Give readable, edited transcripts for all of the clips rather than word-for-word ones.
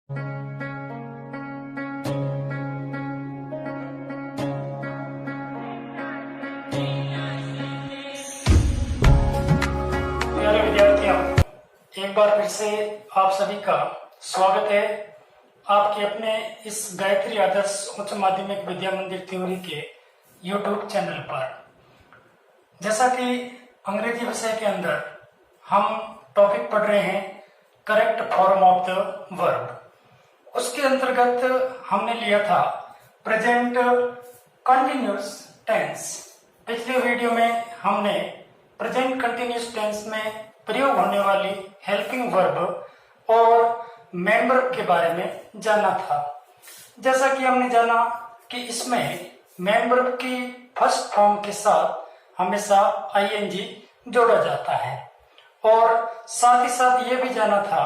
प्यारे विद्यार्थियों, एक बार फिर से आप सभी का स्वागत है आपके अपने इस गायत्री आदर्श उच्च माध्यमिक विद्या मंदिर थ्योरी के YouTube चैनल पर। जैसा कि अंग्रेजी विषय के अंदर हम टॉपिक पढ़ रहे हैं correct form of the verb, उसके अंतर्गत हमने लिया था प्रेजेंट कंटिन्यूअस टेंस। पिछले वीडियो में हमने प्रेजेंट कंटिन्यूअस टेंस में प्रयोग होने वाली हेल्पिंग वर्ब और मेंबर के बारे में जाना था। जैसा कि हमने जाना कि इसमें मेंबर की फर्स्ट फॉर्म के साथ हमेशा आईएनजी जोड़ा जाता है, और साथ ही साथ ये भी जाना था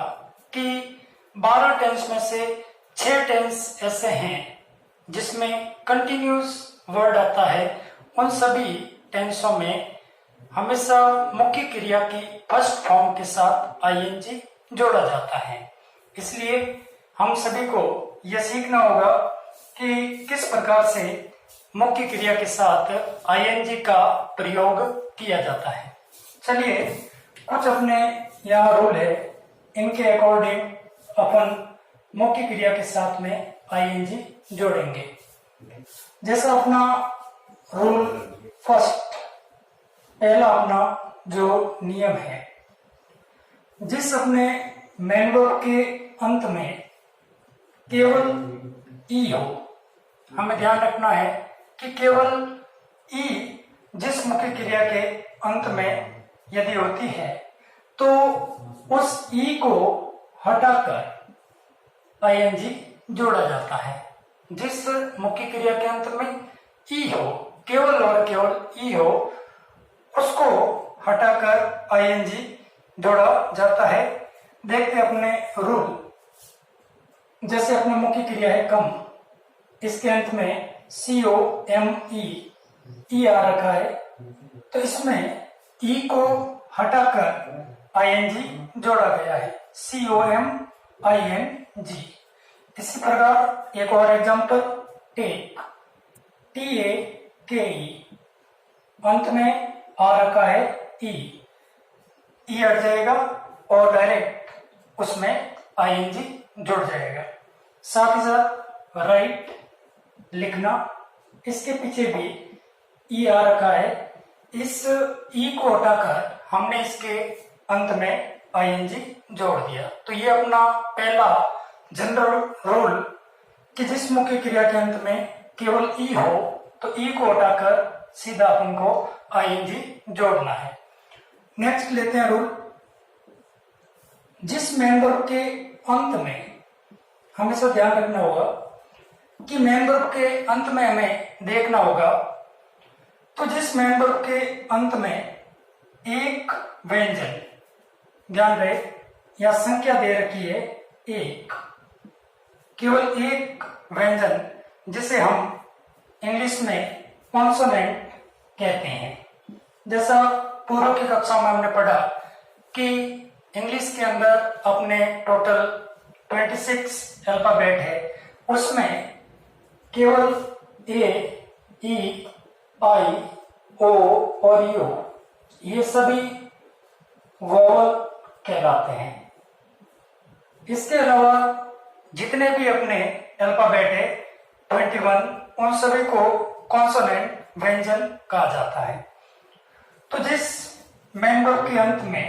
कि 12 टेंस में से 6 टेंस ऐसे हैं जिसमें कंटिन्यूअस वर्ड आता है। उन सभी टेंसों में हमेशा मुख्य क्रिया की फर्स्ट फॉर्म के साथ आईएनजी जोड़ा जाता है। इसलिए हम सभी को यह सीखना होगा कि किस प्रकार से मुख्य क्रिया के साथ आईएनजी का प्रयोग किया जाता है। चलिए कुछ अपने यहाँ रूल है, इनके अकॉर्डिंग अपन मुख्य क्रिया के साथ में आईएनजी जोड़ेंगे। जैसा अपना रूल फर्स्ट, पहला अपना जो नियम है, जिस अपने मेंबर के अंत में केवल ई हो, हमें ध्यान रखना है कि केवल ई जिस मुख्य क्रिया के अंत में यदि होती है तो उस ई को हटाकर आईएनजी जोड़ा जाता है। जिस मुख्य क्रिया के अंत में ई हो, केवल और केवल ई हो, उसको हटाकर आईएनजी जोड़ा जाता है। देखते अपने रूल। जैसे अपने मुख्य क्रिया है कम, इसके अंत में COME ई आ रखा है, तो इसमें ई को हटाकर आईएनजी जोड़ा गया है, COMING। इसी प्रकार एक और एग्जांपल, टेक, TAKE, अंत में आ रखा है ई हट जाएगा और डायरेक्ट उसमें आईएनजी जुड़ जाएगा। साथ ही साथ राइट, लिखना, इसके पीछे भी ई आ रखा है, इस ई को हटाकर हमने इसके अंत में आईएनजी जोड़ दिया। तो ये अपना पहला जनरल रूल कि जिस मुख्य क्रिया के अंत में केवल ई हो तो ई को हटाकर सीधा अपन को आईएनजी जोड़ना है। नेक्स्ट लेते हैं रूल, जिस मेंबर के अंत में हमेशा ध्यान रखना होगा कि मेंबर के अंत में हमें देखना होगा, तो जिस मेंबर के अंत में एक व्यंजन, ध्यान रहे या संख्या दे रखी है एक, केवल एक व्यंजन जिसे हम इंग्लिश में कॉन्सोनेंट कहते हैं। जैसा पूर्व की कक्षा में हमने पढ़ा कि इंग्लिश के अंदर अपने टोटल 26 अल्फाबेट है, उसमें केवल ए, ई, आई, ओ और यू ये सभी वोवल कहलाते हैं। इसके अलावा जितने भी अपने अल्फाबेट है 21, उन सभी को कॉन्सोनेंट व्यंजन कहा जाता है। तो जिस मेंबर के अंत में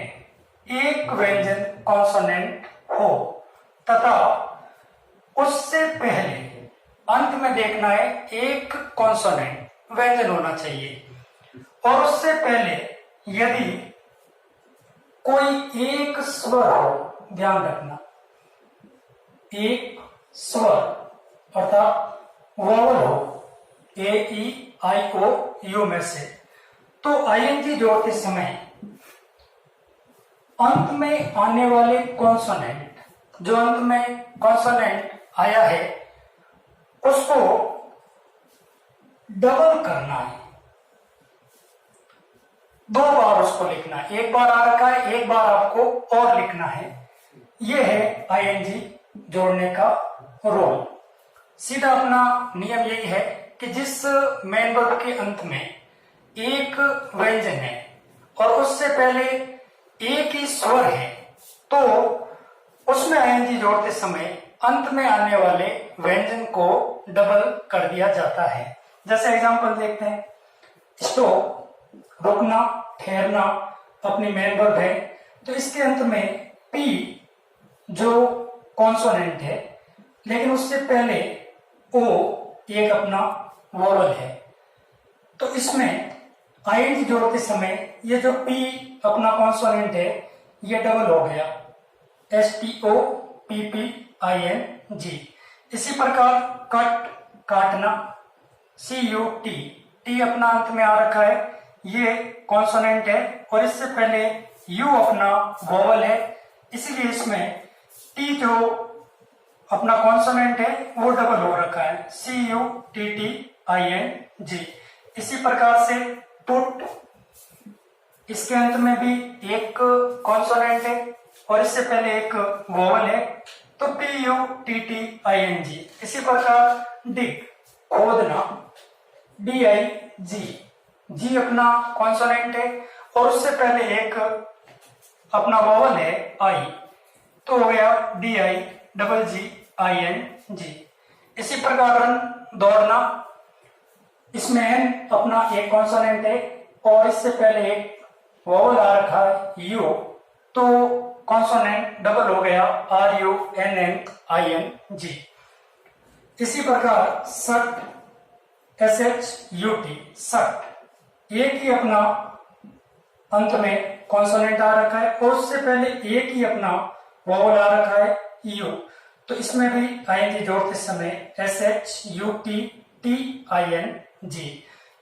एक व्यंजन कॉन्सोनेंट हो तथा उससे पहले अंत में देखना है एक कॉन्सोनेंट व्यंजन होना चाहिए, और उससे पहले यदि कोई एक स्वर हो, ध्यान रखना एक स्वर अर्थात वोवल हो, ए, ई, आई, ओ, यू में से, तो आईएनजी जोड़ते समय अंत में आने वाले कॉन्सोनेंट, जो अंत में कॉन्सोनेंट आया है उसको डबल करना है, 2 बार उसको लिखना है। एक बार आ रखा है, एक बार आपको और लिखना है। यह है आईएनजी जोड़ने का रूल। सीधा अपना नियम यही है कि जिस मेन वर्ब के अंत में एक व्यंजन है और उससे पहले एक ही स्वर है तो उसमें आईएनजी जोड़ते समय अंत में आने वाले व्यंजन को डबल कर दिया जाता है। जैसे एग्जांपल देखते हैं, स्टॉप रुकना, ठहरना अपनी मेन वर्ब है, तो इसके अंत में पी जो कॉन्सोनेंट है लेकिन उससे पहले ओ एक अपना वोवल है, तो इसमें आईएनजी जोड़ते समय ये जो पी अपना कॉन्सोनेंट है ये डबल हो गया, STOPPING। इसी प्रकार कट काटना, CUT टी अपना अंत में आ रखा है, ये कॉन्सोनेंट है और इससे पहले यू अपना वोवल है, इसलिए इसमें टी जो अपना कॉन्सोनेंट है वो डबल हो रखा है, CUTTING। इसी प्रकार से पुट, इसके अंत में भी एक कॉन्सोनेंट है और इससे पहले एक वोवल है, तो PUTTING। इसी प्रकार डिग खोदना, DIG, जी अपना कॉन्सोनेंट है और उससे पहले एक अपना वोवल है आई, तो हो गया DIGGING। इसी प्रकार रन दौड़ना, इसमें एन अपना एक कॉन्सोनेंट है और इससे पहले एक वोवल आ रखा है यू, तो कॉन्सोनेंट डबल हो गया RUNNING। इसी प्रकार सट, SHUT सट, एक ही अपना अंत में कॉन्सोनेंट आ रखा है और उससे पहले एक ही अपना वोवल आ रखा है यू, तो इसमें भी आईएनजी जोड़ते समय SHUTTING।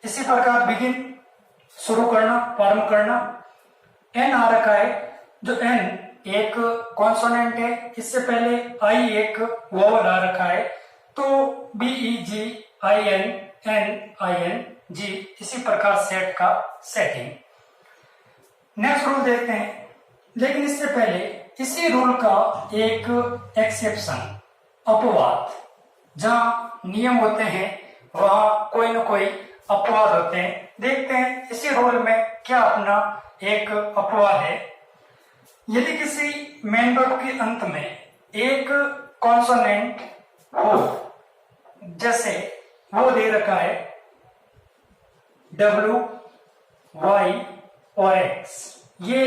इसी प्रकार बिगिन शुरू करना, प्रारंभ करना, एन आ रखा है, जो एन एक कॉन्सोनेंट है, इससे पहले आई एक वोवल आ रखा है, तो BEGINNING। इसी प्रकार सेट का सेटिंग। नेक्स्ट रूल देखते हैं, लेकिन इससे पहले इसी रूल का एक एक्सेप्शन, अपवाद, जहां नियम होते हैं वहां कोई न कोई अपवाद होते हैं। देखते हैं इसी रूल में क्या अपना एक अपवाद है। यदि किसी मेन वर्ब के अंत में एक कॉन्सोनेंट हो, जैसे वो दे रखा है W, Y और X, ये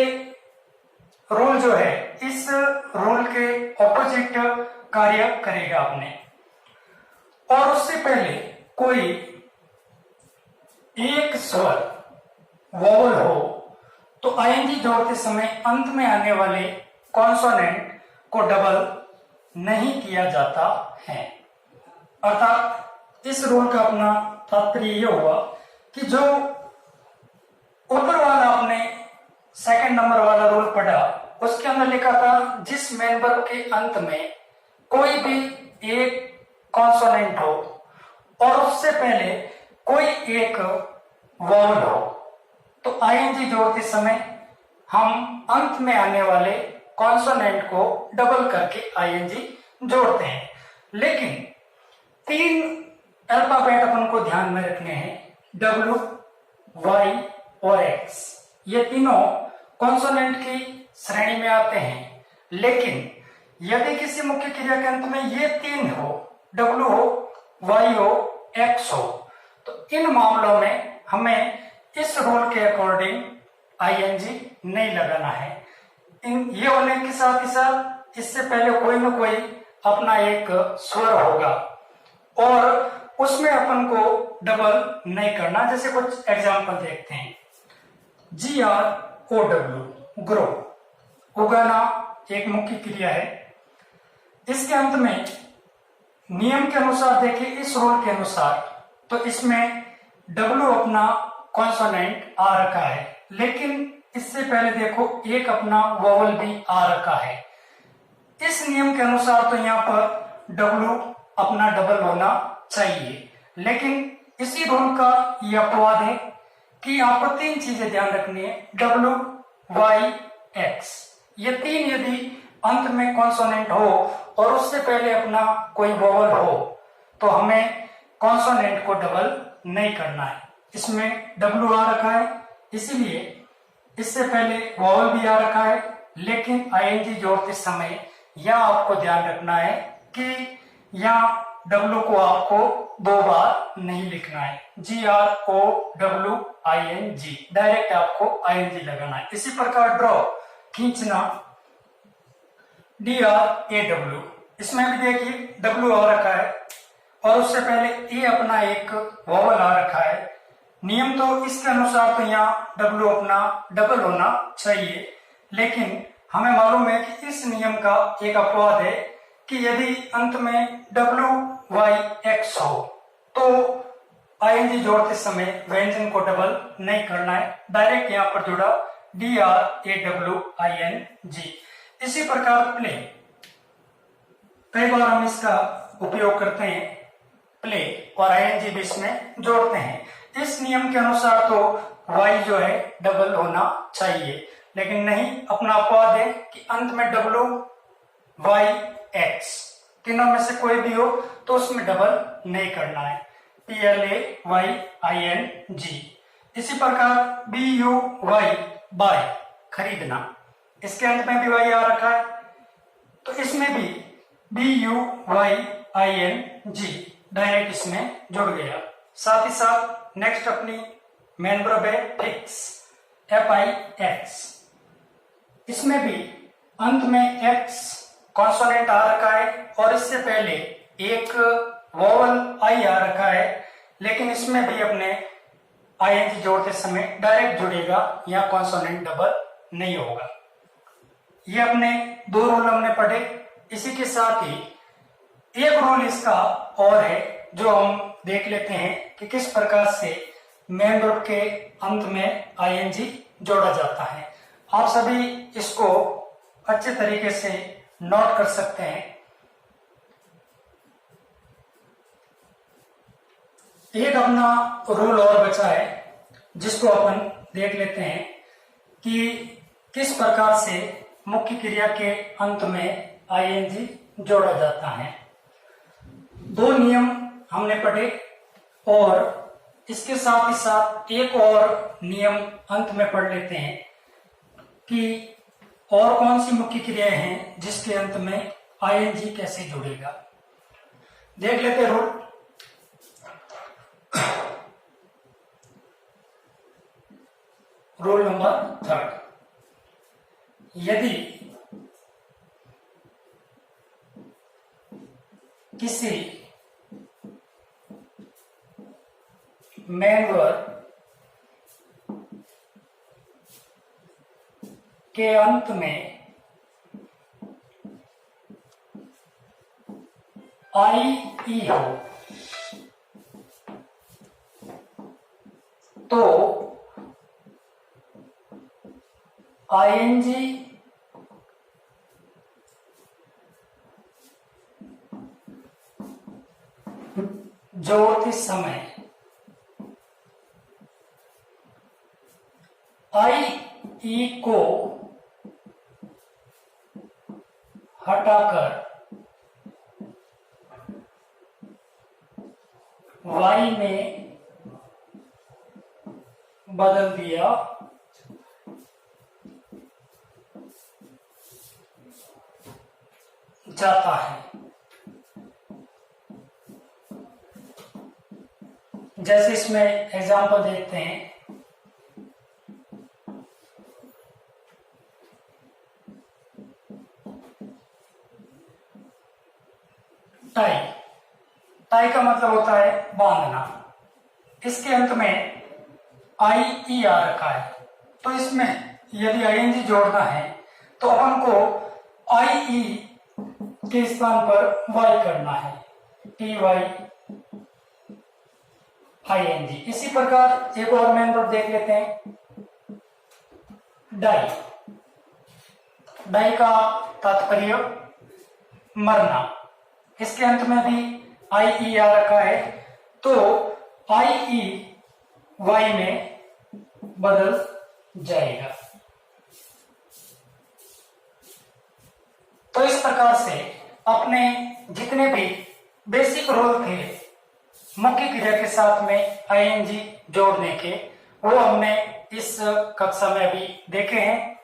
रूल जो है इस रूल के ऑपोजिट कार्य करेगा अपने, और उससे पहले कोई एक स्वर वोवल हो तो आईएनजी जोड़ते समय अंत में आने वाले कॉन्सोनेंट को डबल नहीं किया जाता है। अर्थात इस रूल का अपना तात्पर्य यह हुआ कि जो ऊपर वाला आपने सेकंड नंबर वाला रूल पढ़ा, उसके अंदर लिखा था जिस मेन वर्ब के अंत में कोई भी एक कॉन्सोनेंट हो और उससे पहले कोई एक वोवल हो, तो आईएनजी जोड़ते समय हम अंत में आने वाले कॉन्सोनेंट को डबल करके आईएनजी जोड़ते हैं। लेकिन तीन अल्फाबेट अपन को ध्यान में रखने हैं, W, Y और X, ये तीनों कॉन्सोनेंट की श्रेणी में आते हैं। लेकिन यदि किसी मुख्य क्रिया के अंत में ये तीन हो, W हो, Y हो, X हो, तो इन मामलों में हमें इस रूल के अकॉर्डिंग आईएनजी नहीं लगाना है। ये होने के साथ ही साथ इससे पहले कोई ना कोई अपना एक स्वर होगा और उसमें अपन को डबल नहीं करना। जैसे कुछ एग्जांपल देखते हैं, GROW ग्रो, उगाना एक मुख्य क्रिया है। इसके अंत में नियम के अनुसार देखिए, इस रूल के अनुसार तो इसमें W अपना कॉन्सोनेंट आ रखा है, लेकिन इससे पहले देखो एक अपना वोवल भी आ रखा है। इस नियम के अनुसार तो यहाँ पर W अपना डबल होना चाहिए, लेकिन इसी रूल का यह अपवाद है कि आपको तीन चीजें ध्यान रखनी है, W, Y, X, ये तीन यदि अंत में कॉन्सोनेंट हो और उससे पहले अपना कोई वोवल हो तो हमें कॉन्सोनेंट को डबल नहीं करना है। इसमें डब्ल्यू आ रखा है, इसीलिए इससे पहले वोवल भी आ रखा है, लेकिन आईएनजी जोड़ते समय यह आपको ध्यान रखना है कि यहाँ डब्ल्यू को आपको 2 बार नहीं लिखना है। GROWING डायरेक्ट आपको आईएनजी लगाना है। इसी प्रकार ड्रॉ खींचना DRAW, इसमें भी देखिए डब्ल्यू आ रखा है और उससे पहले ए अपना एक वोवल आ रखा है। नियम तो इसके अनुसार तो यहाँ डब्ल्यू अपना डबल होना चाहिए, लेकिन हमें मालूम है कि इस नियम का एक अपवाद है कि यदि अंत में WYX हो तो आईएनजी जोड़ते समय व्यंजन को डबल नहीं करना है, डायरेक्ट यहाँ पर जुड़ा DRAWING। इसी प्रकार प्ले, कई बार हम इसका उपयोग करते हैं, प्ले और आईएनजी भी इसमें जोड़ते हैं। इस नियम के अनुसार तो वाई जो है डबल होना चाहिए, लेकिन नहीं, अपना अपवाद है कि अंत में WYX तीनों में से कोई भी हो तो उसमें डबल नहीं करना है। PLAYING। इसी प्रकार BUY बाय खरीदना, इसके अंत में भी वाई आ रखा है तो इसमें भी BUYING डायरेक्ट इसमें जुड़ गया। साथ ही साथ नेक्स्ट अपनी मेन वर्ब है फिक्स, FIX। इसमें भी अंत में X कॉन्सोनेंट आ रखा है और इससे पहले एक वोवल I आ रखा है, लेकिन इसमें भी अपने आईएनजी जोड़ते समय डायरेक्ट जुड़ेगा, यहाँ कॉन्सोनेंट डबल नहीं होगा। ये अपने 2 रूल हमने पढ़े। इसी के साथ ही एक रूल इसका और है जो हम देख लेते हैं कि किस प्रकार से मेन वर्ब के अंत में आईएनजी जोड़ा जाता है। आप सभी इसको अच्छे तरीके से नोट कर सकते हैं। एक अपना रूल और बचा है जिसको अपन देख लेते हैं कि किस प्रकार से मुख्य क्रिया के अंत में आईएनजी जोड़ा जाता है। 2 नियम हमने पढ़े और इसके साथ ही साथ एक और नियम अंत में पढ़ लेते हैं कि और कौन सी मुख्य क्रियाएं हैं जिसके अंत में आईएनजी कैसे जुड़ेगा। देख लेते रूल। रूल नंबर 3, यदि किसी मेन वर्ब के अंत में IE हो तो आईएनजी जोड़ते समय IE को हटाकर Y में बदल दिया जाता है। जैसे इसमें एग्जांपल देखते हैं, टाई। टाई का मतलब होता है बांधना। इसके अंत में IE आ रखा है तो इसमें यदि आईएनजी जोड़ना है तो अपन को IE के स्थान पर Y करना है, TYING। इसी प्रकार एक और मेन वर्ब देख लेते हैं, डाई। डाई का तात्पर्य मरना। इसके अंत में भी IE आ रखा है तो IE Y में बदल जाएगा। तो इस प्रकार से अपने जितने भी बेसिक रूल थे मुख्य क्रिया के साथ में आईएनजी जोड़ने के, वो हमने इस कक्षा में अभी देखे हैं।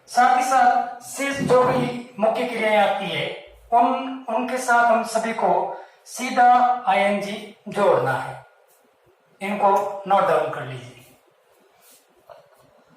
साथ ही साथ शेष जो भी मुख्य क्रियाएं आती है उनके साथ हम सभी को सीधा आईएनजी जोड़ना है। इनको नोट डाउन कर लीजिए।